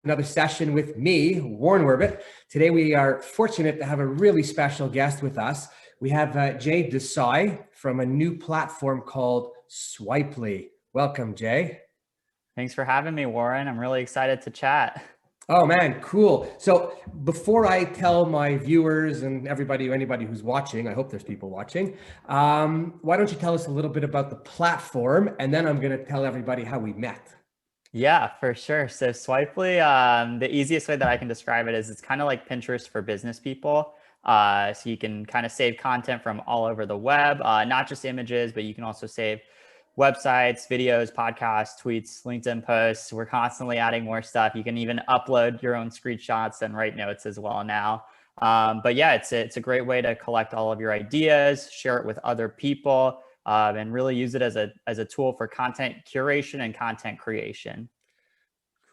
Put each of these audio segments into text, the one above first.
Another session with me, Warren Werbitt. Today we are fortunate to have a really special guest with us. We have Jay Desai from a new platform called Swpely. Welcome, Jay. Thanks for having me, Warren. I'm really excited to chat. Oh man, cool. So before I tell my viewers and anybody who's watching, I hope there's people watching, why don't you tell us a little bit about the platform, and then I'm going to tell everybody how we met. Yeah, for sure. So Swipely, the easiest way that I can describe it is it's kind of like Pinterest for business people. So you can kind of save content from all over the web, not just images, but you can also save websites, videos, podcasts, tweets, LinkedIn posts. We're constantly adding more stuff. You can even upload your own screenshots and write notes as well now. But yeah, it's a great way to collect all of your ideas, share it with other people, and really use it as a tool for content curation and content creation.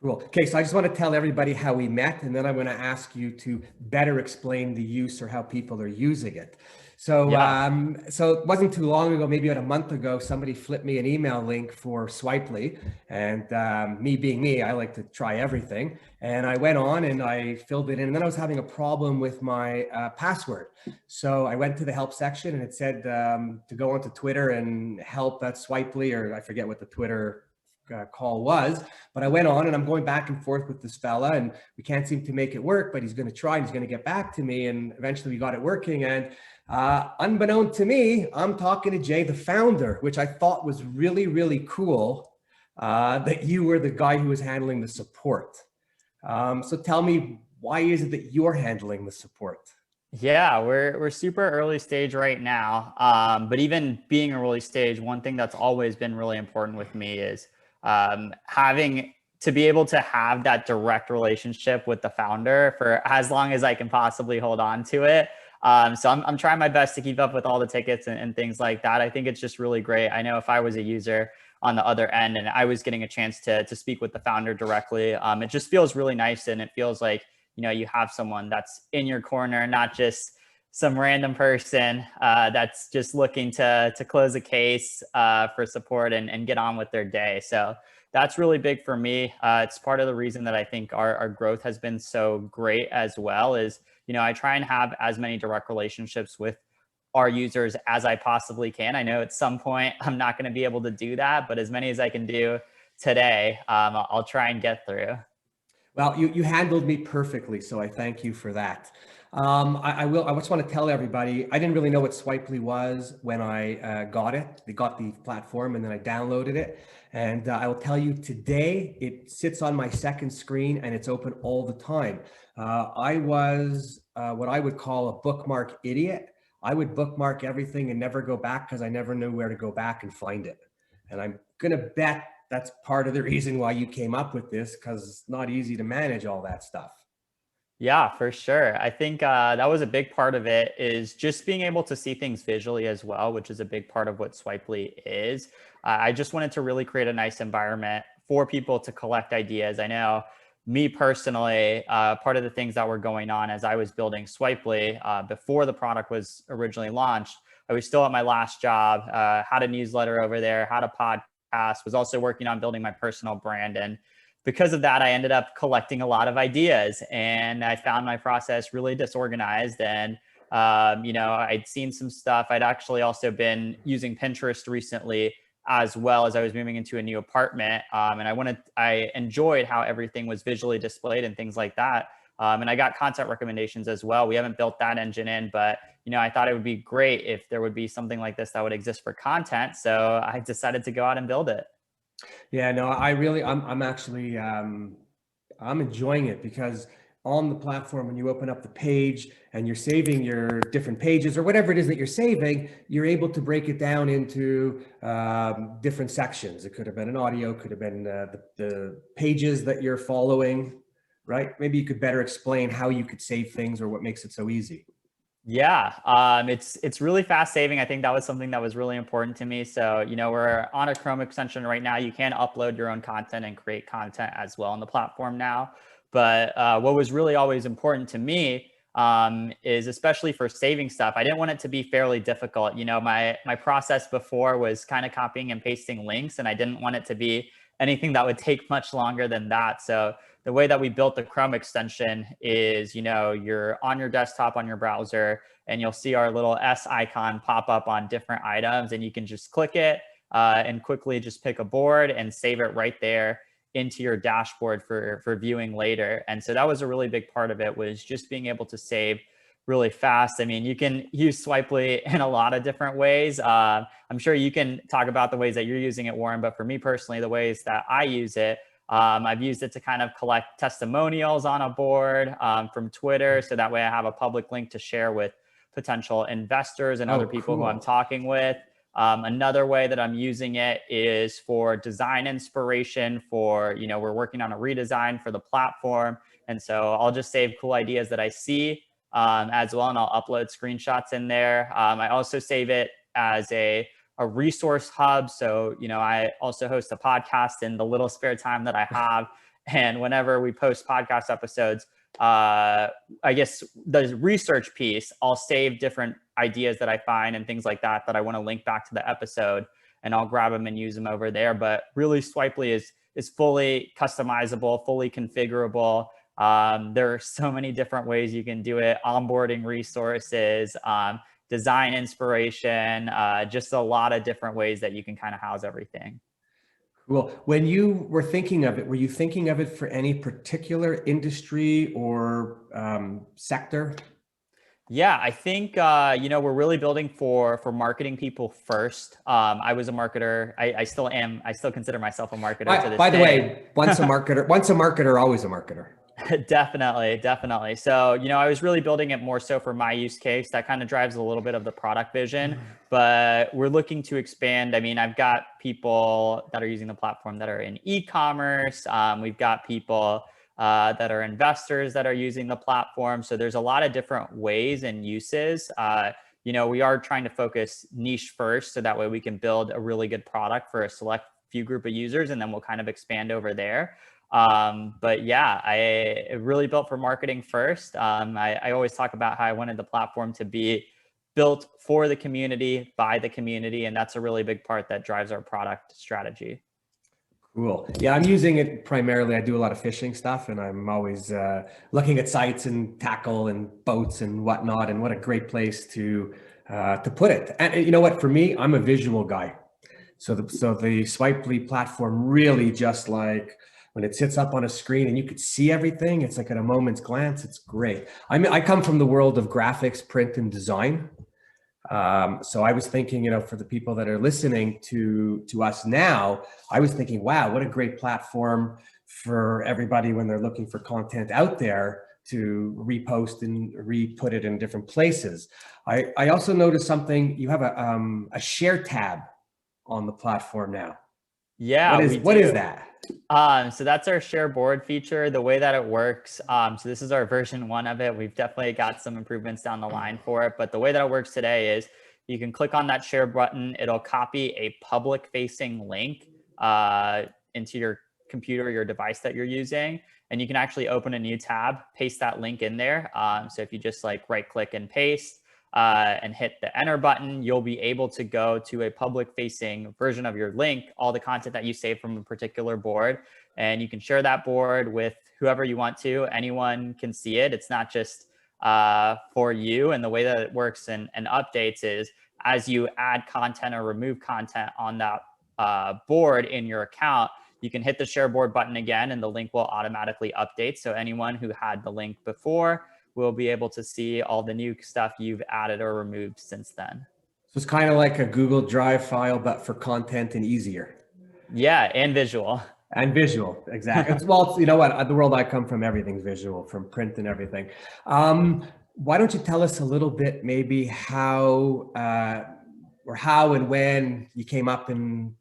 Cool. Okay, so I just want to tell everybody how we met, and then I'm going to ask you to better explain the use or how people are using it. So, Yeah. so it wasn't too long ago, maybe about a month ago, somebody flipped me an email link for Swipely, and me being me, I like to try everything. And I went on and I filled it in, and then I was having a problem with my password. So I went to the help section, and it said to go onto Twitter and help at Swipely, or I forget what the Twitter call was, but I went on and I'm going back and forth with this fella and we can't seem to make it work, but he's going to try and he's going to get back to me. And eventually we got it working. And unbeknown to me, I'm talking to Jay, the founder, which I thought was really, really cool that you were the guy who was handling the support. So tell me, why is it that you're handling the support? Yeah, we're super early stage right now. But even being early stage, one thing that's always been really important with me is having to be able to have that direct relationship with the founder for as long as I can possibly hold on to it. So I'm trying my best to keep up with all the tickets and things like that. I think it's just really great. I know if I was a user on the other end and I was getting a chance to speak with the founder directly, it just feels really nice. And it feels like, you have someone that's in your corner, not just some random person that's just looking to close a case for support and get on with their day. So that's really big for me. It's part of the reason that I think our growth has been so great as well is, I try and have as many direct relationships with our users as I possibly can. I know at some point I'm not going to be able to do that, but as many as I can do today, I'll try and get through. Well, you handled me perfectly, so I thank you for that. I just want to tell everybody, I didn't really know what Swipely was when I got it. They got the platform and then I downloaded it. And I will tell you today, it sits on my second screen and it's open all the time. I was what I would call a bookmark idiot. I would bookmark everything and never go back because I never knew where to go back and find it. And I'm going to bet that's part of the reason why you came up with this, because it's not easy to manage all that stuff. Yeah, for sure. I think that was a big part of it is just being able to see things visually as well, which is a big part of what Swipely is. I just wanted to really create a nice environment for people to collect ideas. I know me personally, part of the things that were going on as I was building Swipely before the product was originally launched, I was still at my last job, had a newsletter over there, had a podcast, was also working on building my personal brand. And because of that, I ended up collecting a lot of ideas and I found my process really disorganized. And, I'd seen some stuff. I'd actually also been using Pinterest recently as well as I was moving into a new apartment. And I enjoyed how everything was visually displayed and things like that. And I got content recommendations as well. We haven't built that engine in, but I thought it would be great if there would be something like this that would exist for content. So I decided to go out and build it. Yeah, no, I'm actually, I'm enjoying it because on the platform, when you open up the page and you're saving your different pages or whatever it is that you're saving, you're able to break it down into different sections. It could have been an audio, could have been the pages that you're following, right? Maybe you could better explain how you could save things or what makes it so easy. Yeah, it's really fast saving. I think that was something that was really important to me. So, we're on a Chrome extension right now. You can upload your own content and create content as well on the platform now. But what was really always important to me is especially for saving stuff, I didn't want it to be fairly difficult. My process before was kind of copying and pasting links, and I didn't want it to be anything that would take much longer than that. So the way that we built the Chrome extension is, you're on your desktop on your browser and you'll see our little S icon pop up on different items, and you can just click it and quickly just pick a board and save it right there into your dashboard for viewing later. And so that was a really big part of it, was just being able to save really fast. I mean, you can use Swpely in a lot of different ways. I'm sure you can talk about the ways that you're using it, Warren, but for me personally, the ways that I use it, I've used it to kind of collect testimonials on a board from Twitter. So that way I have a public link to share with potential investors and other people who I'm talking with. Another way that I'm using it is for design inspiration for, we're working on a redesign for the platform. And so I'll just save cool ideas that I see as well, and I'll upload screenshots in there. I also save it as a resource hub. So, I also host a podcast in the little spare time that I have. And whenever we post podcast episodes, I guess the research piece, I'll save different ideas that I find and things like that I want to link back to the episode, and I'll grab them and use them over there. But really, Swpely is fully customizable, fully configurable. There are so many different ways you can do it: onboarding resources, design inspiration, just a lot of different ways that you can kind of house everything. Well, when you were thinking of it, were you thinking of it for any particular industry or sector? Yeah, I think, we're really building for marketing people first. I was a marketer. I still am. I still consider myself a marketer to this By the day. way, once a marketer, always a marketer. Definitely. So, I was really building it more so for my use case. That kind of drives a little bit of the product vision, but we're looking to expand. I mean, I've got people that are using the platform that are in e-commerce. We've got people that are investors that are using the platform. So there's a lot of different ways and uses. We are trying to focus niche first, so that way we can build a really good product for a select few group of users, and then we'll kind of expand over there. But yeah, I really built for marketing first. I always talk about how I wanted the platform to be built for the community, by the community, and that's a really big part that drives our product strategy. Cool. Yeah, I'm using it primarily. I do a lot of fishing stuff, and I'm always looking at sites and tackle and boats and whatnot. And what a great place to put it. And you know what? For me, I'm a visual guy. So the Swpely platform really just like when it sits up on a screen and you could see everything, it's like at a moment's glance. It's great. I come from the world of graphics, print, and design. So I was thinking, for the people that are listening to us now, I was thinking, wow, what a great platform for everybody when they're looking for content out there to repost and re-put it in different places. I also noticed something. You have a share tab on the platform now. Yeah, what is that? So that's our share board feature. The way that it works, so this is our version 1 of it. We've definitely got some improvements down the line for it, but the way that it works today is you can click on that share button. It'll copy a public facing link into your computer, your device that you're using, and you can actually open a new tab, paste that link in there. So if you just right click and paste, and hit the enter button, you'll be able to go to a public facing version of your link, all the content that you save from a particular board, and you can share that board with whoever you want to. Anyone can see it. It's not just for you. And the way that it works and updates is as you add content or remove content on that board in your account, you can hit the share board button again and the link will automatically update. So anyone who had the link before will be able to see all the new stuff you've added or removed since then. So it's kind of like a Google Drive file, but for content and easier. Yeah, and visual. And visual, exactly. Well, you know what? The world I come from, everything's visual, from print and everything. Why don't you tell us a little bit, maybe how and when you came up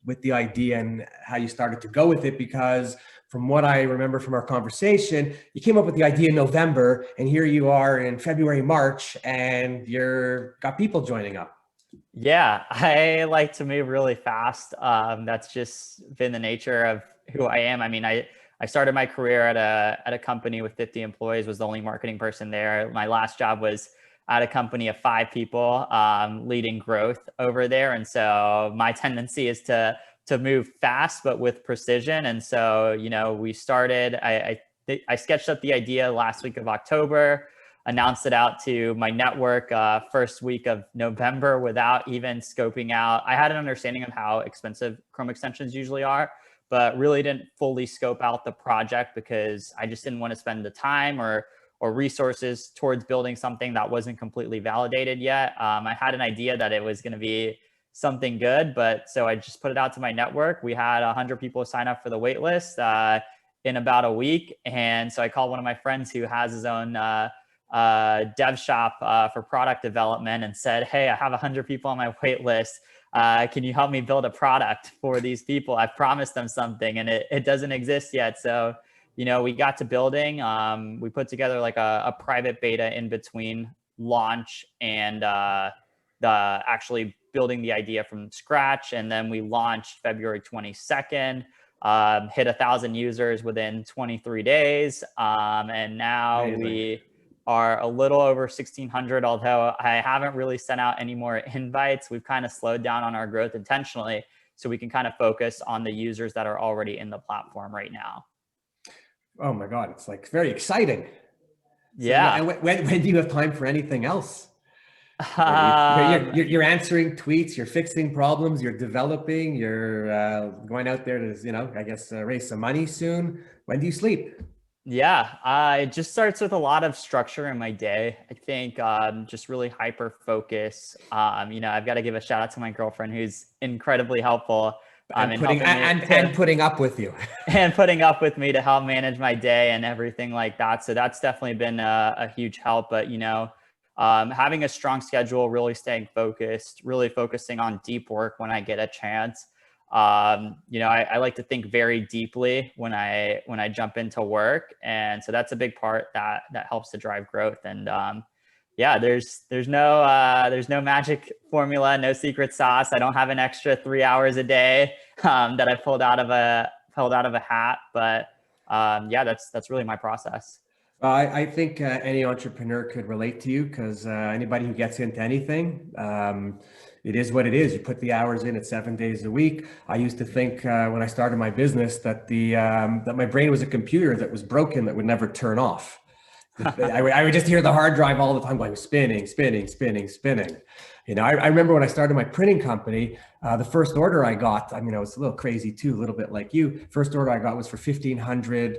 with the idea and how you started to go with it? Because from what I remember from our conversation, you came up with the idea in November, and here you are in February, March, and you're got people joining up. Yeah, I like to move really fast. That's just been the nature of who I am. I mean, I started my career at a company with 50 employees, was the only marketing person there. My last job was at a company of 5 people, leading growth over there. And so my tendency is to move fast, but with precision. And so, we started, I I sketched up the idea last week of October, announced it out to my network first week of November without even scoping out. I had an understanding of how expensive Chrome extensions usually are, but really didn't fully scope out the project because I just didn't want to spend the time or resources towards building something that wasn't completely validated yet. I had an idea that it was going to be something good, but so I just put it out to my network. We had 100 people sign up for the wait list in about a week. And so I called one of my friends who has his own dev shop for product development and said, hey, I have 100 people on my wait list. Can you help me build a product for these people? I promised them something and it doesn't exist yet. So, you know, we got to building. We put together like a private beta in between launch and the actually building the idea from scratch. And then we launched February 22nd, hit 1,000 users within 23 days. And now Amazing. we are a little over 1,600, although I haven't really sent out any more invites. We've kind of slowed down on our growth intentionally so we can kind of focus on the users that are already in the platform right now. Oh my God, it's like very exciting. Yeah. So when do you have time for anything else? You're answering tweets, you're fixing problems, you're developing, you're going out there to, you know, I guess raise some money soon. When do you sleep? Yeah, it just starts with a lot of structure in my day. I think just really hyper focus. You know, I've got to give a shout out to my girlfriend who's incredibly helpful. And putting up with you. And putting up with me to help manage my day and everything like that. So that's definitely been a huge help. But, you know, having a strong schedule, really staying focused, really focusing on deep work when I get a chance. You know, I like to think very deeply when I jump into work. And so that's a big part that helps to drive growth. And yeah, there's no magic formula, no secret sauce. I don't have an extra 3 hours a day that I pulled out of a hat. But yeah, that's really my process. I think any entrepreneur could relate to you because anybody who gets into anything, it is what it is. You put the hours in, it's 7 days a week. I used to think when I started my business that that my brain was a computer that was broken that would never turn off. I would just hear the hard drive all the time going spinning, spinning, spinning, spinning. You know, I remember when I started my printing company, the first order I got, I mean, I was a little crazy too, a little bit like you. First order I got was for 1,500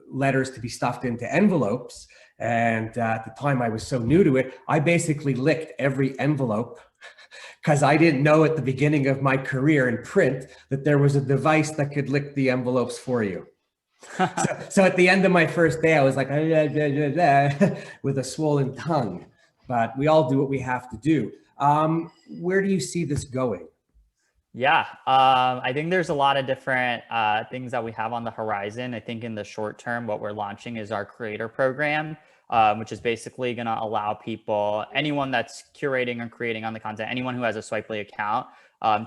letters to be stuffed into envelopes. And at the time I was so new to it, I basically licked every envelope because I didn't know at the beginning of my career in print that there was a device that could lick the envelopes for you. So at the end of my first day, I was like, with a swollen tongue, but we all do what we have to do. Where do you see this going? Yeah, I think there's a lot of different things that we have on the horizon. I think in the short term, what we're launching is our creator program, which is basically going to allow people, anyone that's curating or creating on the content, anyone who has a Swpely account,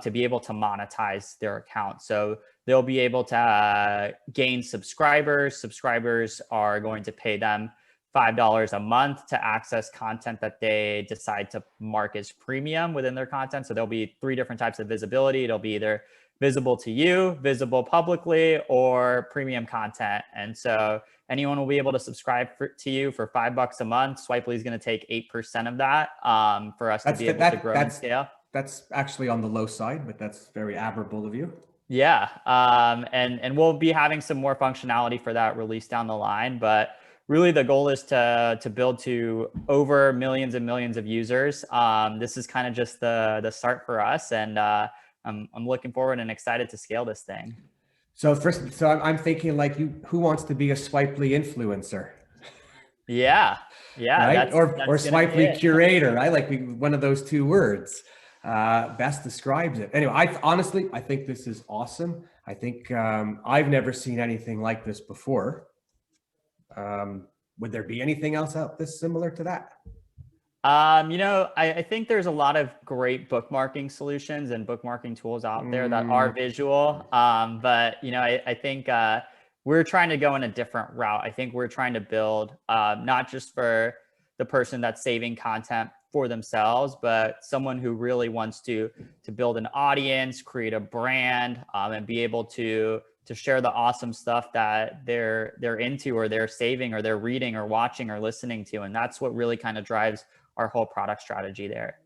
to be able to monetize their account. So they'll be able to gain subscribers. Subscribers are going to pay them $5 a month to access content that they decide to mark as premium within their content. So there'll be 3 different types of visibility. It'll be either visible to you, visible publicly, or premium content. And so anyone will be able to subscribe to you for $5 a month. Swpely is going to take 8% of that for us to be able to grow and scale. That's actually on the low side, but that's very admirable of you. Yeah, and we'll be having some more functionality for that release down the line, but really the goal is to build to over millions and millions of users. This is kind of just the start for us, and I'm looking forward and excited to scale this thing. So I'm thinking like you, who wants to be a Swpely influencer? Yeah, right? Or Swpely curator. I like one of those 2 words. Best describes it. Anyway, I think this is awesome. I think I've never seen anything like this before. Would there be anything else out this similar to that? You know, I think there's a lot of great bookmarking solutions and bookmarking tools out there that are visual. But, you know, I think we're trying to go in a different route. I think we're trying to build not just for the person that's saving content for themselves, but someone who really wants to build an audience, create a brand, and be able to to share the awesome stuff that they're into, or they're saving, or they're reading or watching or listening to. And that's what really kind of drives our whole product strategy there.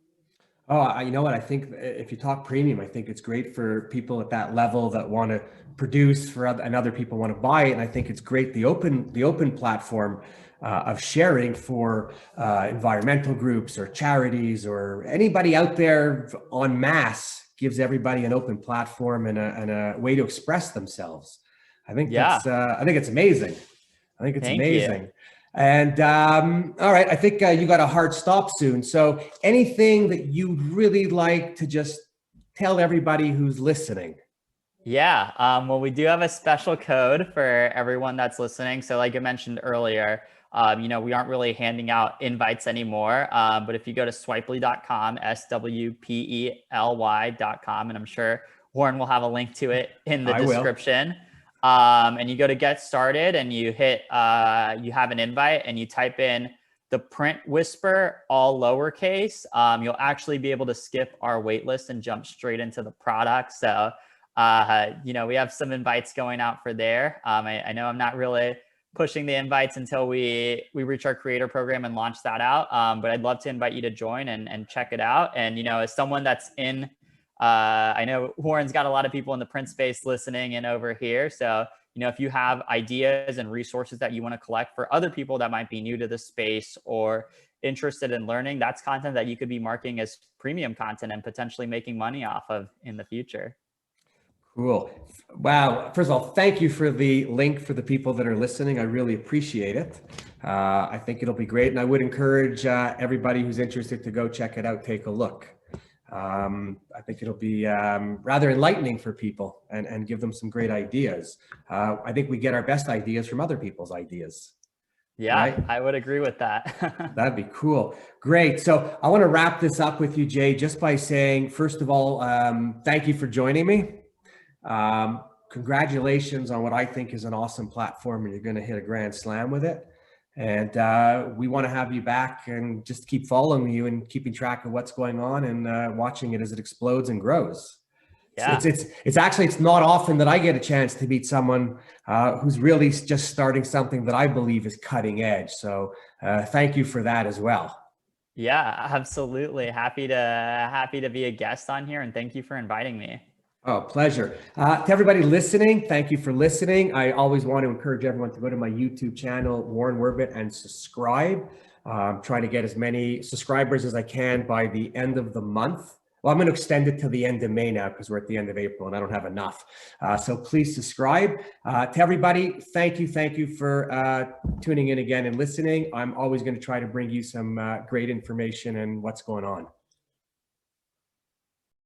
Oh, you know what? I think if you talk premium, I think it's great for people at that level that want to produce for and other people want to buy it. And I think it's great the open platform of sharing for environmental groups or charities or anybody out there en masse, gives everybody an open platform and a way to express themselves. I think I think it's amazing. I think it's amazing. You. And all right, I think you got a hard stop soon. So anything that you'd really like to just tell everybody who's listening? Yeah, well, we do have a special code for everyone that's listening. So like I mentioned earlier, you know, we aren't really handing out invites anymore. But if you go to swpely.com, SWPELY.com, and I'm sure Warren will have a link to it in the description. And you go to get started and you hit, you have an invite and you type in the Print Whisper, all lowercase. You'll actually be able to skip our wait list and jump straight into the product. So, you know, we have some invites going out for there. I know I'm not really pushing the invites until we reach our creator program and launch that out. But I'd love to invite you to join and check it out. And, you know, as someone that's in, I know Warren's got a lot of people in the print space listening in over here. So, you know, if you have ideas and resources that you want to collect for other people that might be new to the space or interested in learning, that's content that you could be marketing as premium content and potentially making money off of in the future. Cool. Wow. First of all, thank you for the link for the people that are listening. I really appreciate it. I think it'll be great. And I would encourage everybody who's interested to go check it out, take a look. I think it'll be rather enlightening for people and give them some great ideas. I think we get our best ideas from other people's ideas. Yeah, right? I would agree with that. That'd be cool. Great. So I want to wrap this up with you, Jay, just by saying, first of all, thank you for joining me. Congratulations on what I think is an awesome platform, and you're going to hit a grand slam with it. And we want to have you back and just keep following you and keeping track of what's going on and watching it as it explodes and grows. Yeah. It's actually, it's not often that I get a chance to meet someone who's really just starting something that I believe is cutting edge. So thank you for that as well. Yeah, absolutely. Happy to be a guest on here, and thank you for inviting me. Oh, pleasure. To everybody listening, thank you for listening. I always want to encourage everyone to go to my YouTube channel, Warren Werbitt, and subscribe. I'm trying to get as many subscribers as I can by the end of the month. Well, I'm going to extend it to the end of May now because we're at the end of April and I don't have enough. So please subscribe. To everybody, thank you for tuning in again and listening. I'm always going to try to bring you some great information and what's going on.